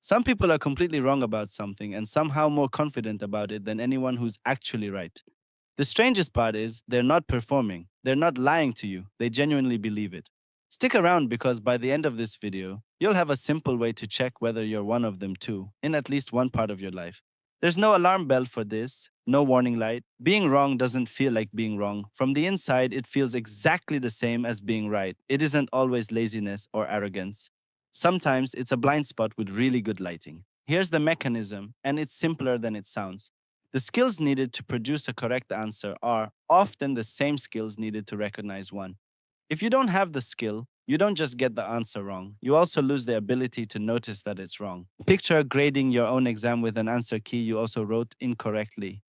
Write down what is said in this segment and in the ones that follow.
Some people are completely wrong about something and somehow more confident about it than anyone who's actually right. The strangest part is they're not performing. They're not lying to you. They genuinely believe it. Stick around because by the end of this video, you'll have a simple way to check whether you're one of them too, in at least one part of your life. There's no alarm bell for this, no warning light. Being wrong doesn't feel like being wrong. From the inside, it feels exactly the same as being right. It isn't always laziness or arrogance. Sometimes it's a blind spot with really good lighting. Here's the mechanism, and it's simpler than it sounds. The skills needed to produce a correct answer are often the same skills needed to recognize one. If you don't have the skill, you don't just get the answer wrong, you also lose the ability to notice that it's wrong. Picture grading your own exam with an answer key you also wrote incorrectly.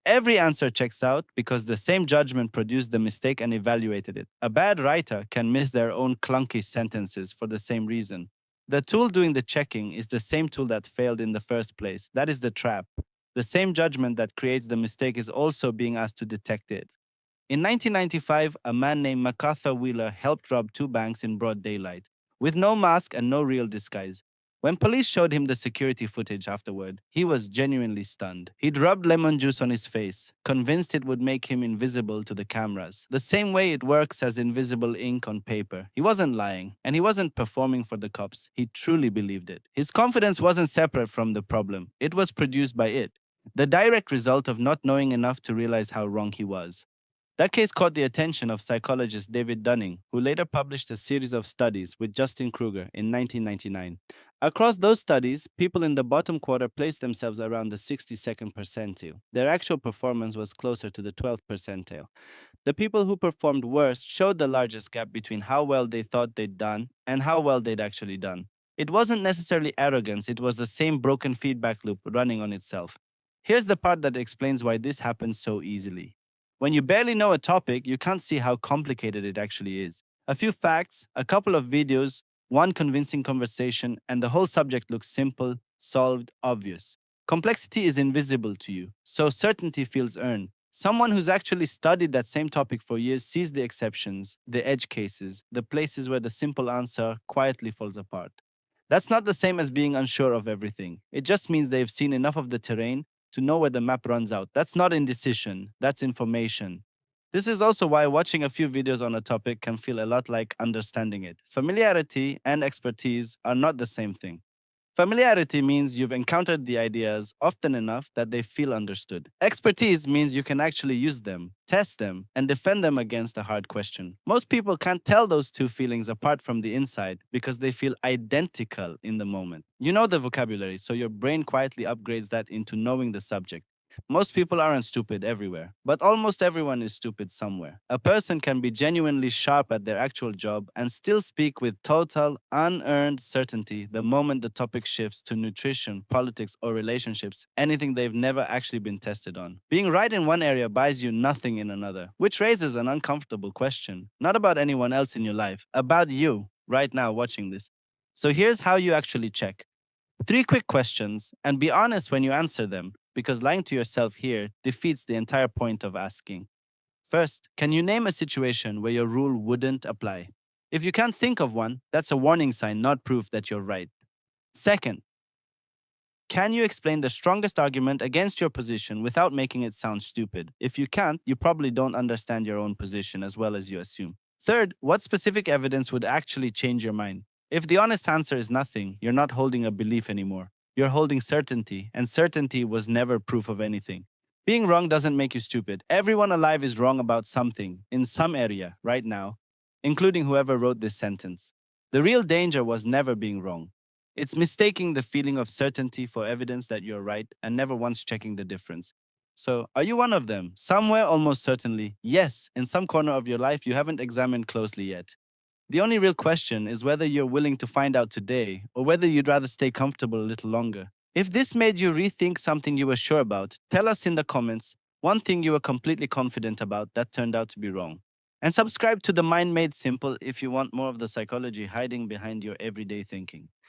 Every answer checks out because the same judgment produced the mistake and evaluated it. A bad writer can miss their own clunky sentences for the same reason. The tool doing the checking is the same tool that failed in the first place. That is the trap. The same judgment that creates the mistake is also being asked to detect it. In 1995, a man named MacArthur Wheeler helped rob two banks in broad daylight, with no mask and no real disguise. When police showed him the security footage afterward, he was genuinely stunned. He'd rubbed lemon juice on his face, convinced it would make him invisible to the cameras, the same way it works as invisible ink on paper. He wasn't lying, and he wasn't performing for the cops. He truly believed it. His confidence wasn't separate from the problem, it was produced by it, the direct result of not knowing enough to realize how wrong he was. That case caught the attention of psychologist David Dunning, who later published a series of studies with Justin-Kruger in 1999. Across those studies, people in the bottom quarter placed themselves around the 62nd percentile. Their actual performance was closer to the 12th percentile. The people who performed worst showed the largest gap between how well they thought they'd done and how well they'd actually done. It wasn't necessarily arrogance, it was the same broken feedback loop running on itself. Here's the part that explains why this happens so easily. When you barely know a topic, you can't see how complicated it actually is. A few facts, a couple of videos, one convincing conversation, and the whole subject looks simple, solved, obvious. Complexity is invisible to you, so certainty feels earned. Someone who's actually studied that same topic for years sees the exceptions, the edge cases, the places where the simple answer quietly falls apart. That's not the same as being unsure of everything. It just means they've seen enough of the terrain to know where the map runs out. That's not indecision, that's information. This is also why watching a few videos on a topic can feel a lot like understanding it. Familiarity and expertise are not the same thing. Familiarity means you've encountered the ideas often enough that they feel understood. Expertise means you can actually use them, test them, and defend them against a hard question. Most people can't tell those two feelings apart from the inside because they feel identical in the moment. You know the vocabulary, so your brain quietly upgrades that into knowing the subject. Most people aren't stupid everywhere, but almost everyone is stupid somewhere. A person can be genuinely sharp at their actual job and still speak with total, unearned certainty the moment the topic shifts to nutrition, politics, or relationships, anything they've never actually been tested on. Being right in one area buys you nothing in another, which raises an uncomfortable question. Not about anyone else in your life, about you, right now watching this. So here's how you actually check. Three quick questions, and be honest when you answer them, because lying to yourself here defeats the entire point of asking. First, can you name a situation where your rule wouldn't apply? If you can't think of one, that's a warning sign, not proof that you're right. Second, can you explain the strongest argument against your position without making it sound stupid? If you can't, you probably don't understand your own position as well as you assume. Third, what specific evidence would actually change your mind? If the honest answer is nothing, you're not holding a belief anymore. You're holding certainty, and certainty was never proof of anything. Being wrong doesn't make you stupid. Everyone alive is wrong about something, in some area, right now, including whoever wrote this sentence. The real danger was never being wrong. It's mistaking the feeling of certainty for evidence that you're right and never once checking the difference. So, are you one of them? Somewhere, almost certainly. Yes, in some corner of your life you haven't examined closely yet. The only real question is whether you're willing to find out today or whether you'd rather stay comfortable a little longer. If this made you rethink something you were sure about, tell us in the comments one thing you were completely confident about that turned out to be wrong. And subscribe to The Mind Made Simple if you want more of the psychology hiding behind your everyday thinking.